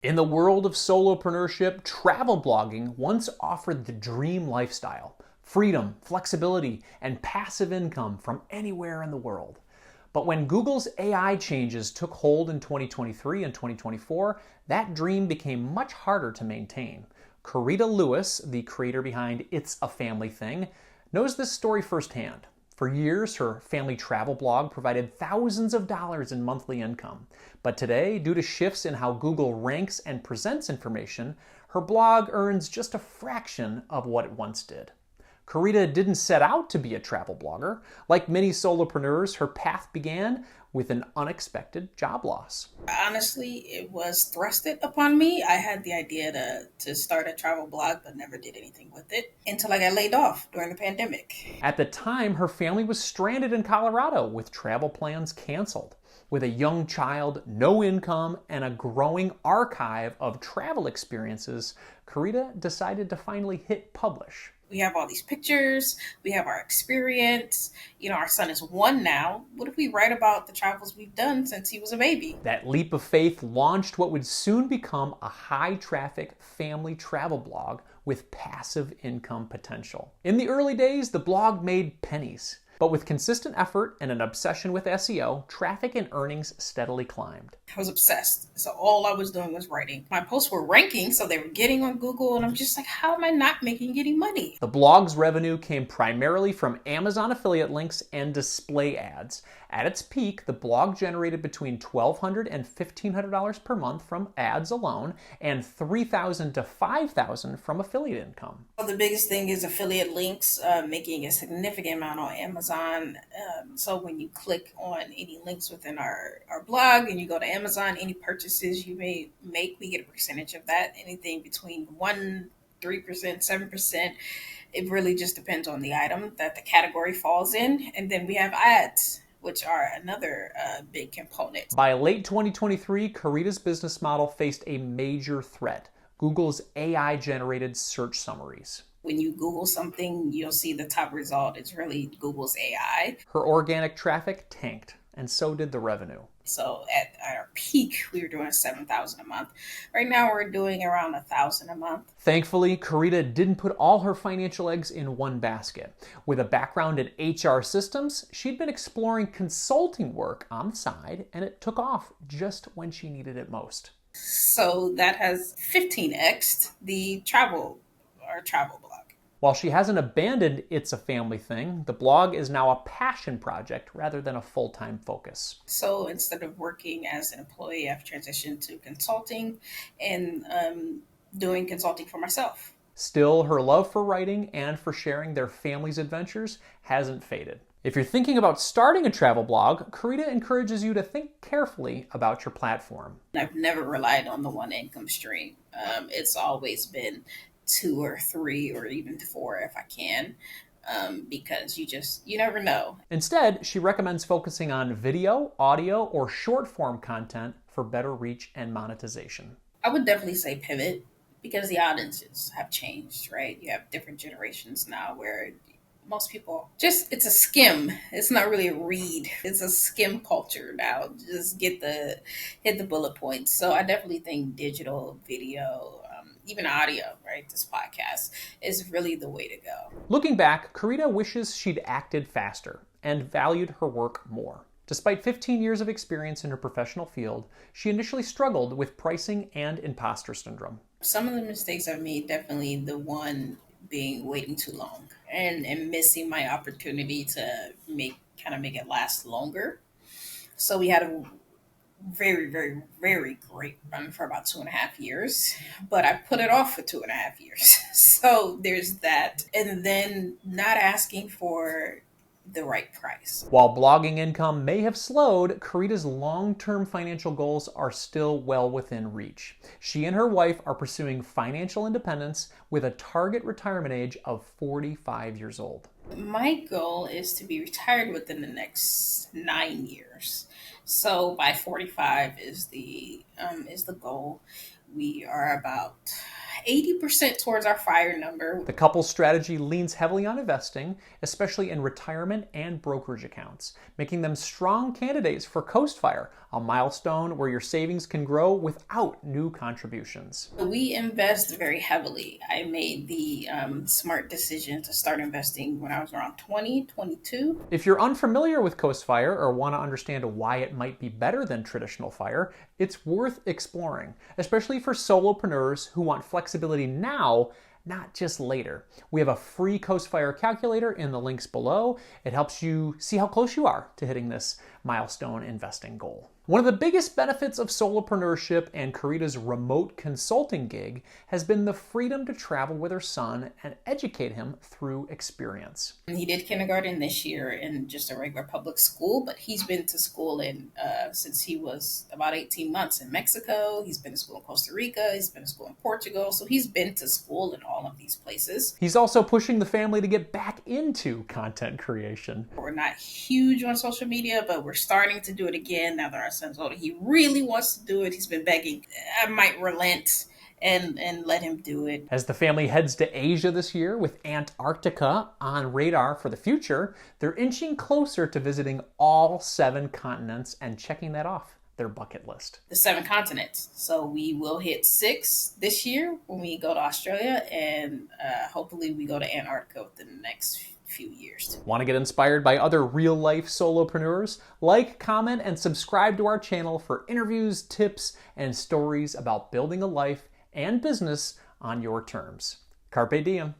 In the world of solopreneurship, travel blogging once offered the dream lifestyle: freedom, flexibility, and passive income from anywhere in the world. But when Google's AI changes took hold in 2023 and 2024, that dream became much harder to maintain. Corritta Lewis, the creator behind It's a Family Thing, knows this story firsthand. For years, her family travel blog provided thousands of dollars in monthly income. But today, due to shifts in how Google ranks and presents information, her blog earns just a fraction of what it once did. Corritta didn't set out to be a travel blogger. Like many solopreneurs, her path began with an unexpected job loss. Honestly, it was thrusted upon me. I had the idea to start a travel blog, but never did anything with it until I got laid off during the pandemic. At the time, her family was stranded in Colorado with travel plans canceled. With a young child, no income, and a growing archive of travel experiences, Corritta decided to finally hit publish. We have all these pictures, we have our experience. Our son is 1 now. What if we write about the travels we've done since he was a baby? That leap of faith launched what would soon become a high-traffic family travel blog with passive income potential. In the early days, the blog made pennies. But with consistent effort and an obsession with SEO, traffic and earnings steadily climbed. I was obsessed. So all I was doing was writing. My posts were ranking, so they were getting on Google, and I'm just like, how am I not making any money? The blog's revenue came primarily from Amazon affiliate links and display ads. At its peak, the blog generated between $1,200 and $1,500 per month from ads alone, and $3,000 to $5,000 from affiliate income. Well, the biggest thing is affiliate links, making a significant amount on Amazon. So when you click on any links within our blog and you go to Amazon, any purchases you may make, we get a percentage of that. Anything between 1%, 3%, 7%. It really just depends on the item that the category falls in. And then we have ads, which are another big component. By late 2023, Corritta's business model faced a major threat: Google's AI-generated search summaries. When you Google something, you'll see the top result is really Google's AI. Her organic traffic tanked, and so did the revenue. So at our peak, we were doing $7,000 a month. Right now, we're doing around $1,000 a month. Thankfully, Corritta didn't put all her financial eggs in one basket. With a background in HR systems, she'd been exploring consulting work on the side, and it took off just when she needed it most. So that has 15x'd the travel blog. While she hasn't abandoned It's a Family Thing, the blog is now a passion project rather than a full-time focus. So instead of working as an employee, I've transitioned to consulting and doing consulting for myself. Still, her love for writing and for sharing their family's adventures hasn't faded. If you're thinking about starting a travel blog, Corritta encourages you to think carefully about your platform. I've never relied on the one income stream. It's always been 2 or 3 or even 4 if I can, because you never know. Instead, she recommends focusing on video, audio, or short form content for better reach and monetization. I would definitely say pivot, because the audiences have changed, right? You have different generations now where most people it's a skim. It's not really a read. It's a skim culture now. Just hit the bullet points. So I definitely think digital, video, even audio, right? This podcast is really the way to go. Looking back, Corritta wishes she'd acted faster and valued her work more. Despite 15 years of experience in her professional field, she initially struggled with pricing and imposter syndrome. Some of the mistakes I've made, definitely the one being waiting too long and missing my opportunity to make it last longer. So we had a very, very, very great run for about 2.5 years, but I put it off for 2.5 years. So there's that. And then not asking for the right price. While blogging income may have slowed, Corritta's long-term financial goals are still well within reach. She and her wife are pursuing financial independence with a target retirement age of 45 years old. My goal is to be retired within the next 9 years. So by 45 is the goal. We are about 80% towards our FIRE number. The couple's strategy leans heavily on investing, especially in retirement and brokerage accounts, making them strong candidates for CoastFire, a milestone where your savings can grow without new contributions. We invest very heavily. I made the smart decision to start investing when I was around 20, 22. If you're unfamiliar with Coast Fire or want to understand why it might be better than traditional fire, it's worth exploring, especially for solopreneurs who want flexibility now, not just later. We have a free Coast Fire calculator in the links below. It helps you see how close you are to hitting this milestone investing goal. One of the biggest benefits of solopreneurship and Corritta's remote consulting gig has been the freedom to travel with her son and educate him through experience. He did kindergarten this year in just a regular public school, but he's been to school since he was about 18 months in Mexico. He's been to school in Costa Rica. He's been to school in Portugal. So he's been to school in all of these places. He's also pushing the family to get back into content creation. We're not huge on social media, but we're starting to do it again now that our son's older. He really wants to do it. He's been begging. I might relent and let him do it. As the family heads to Asia this year with Antarctica on radar for the future, they're inching closer to visiting all 7 continents and checking that off their bucket list. The 7 continents. So we will hit 6 this year when we go to Australia, and hopefully we go to Antarctica within the next few years. Want to get inspired by other real-life solopreneurs? Like, comment, and subscribe to our channel for interviews, tips, and stories about building a life and business on your terms. Carpe diem.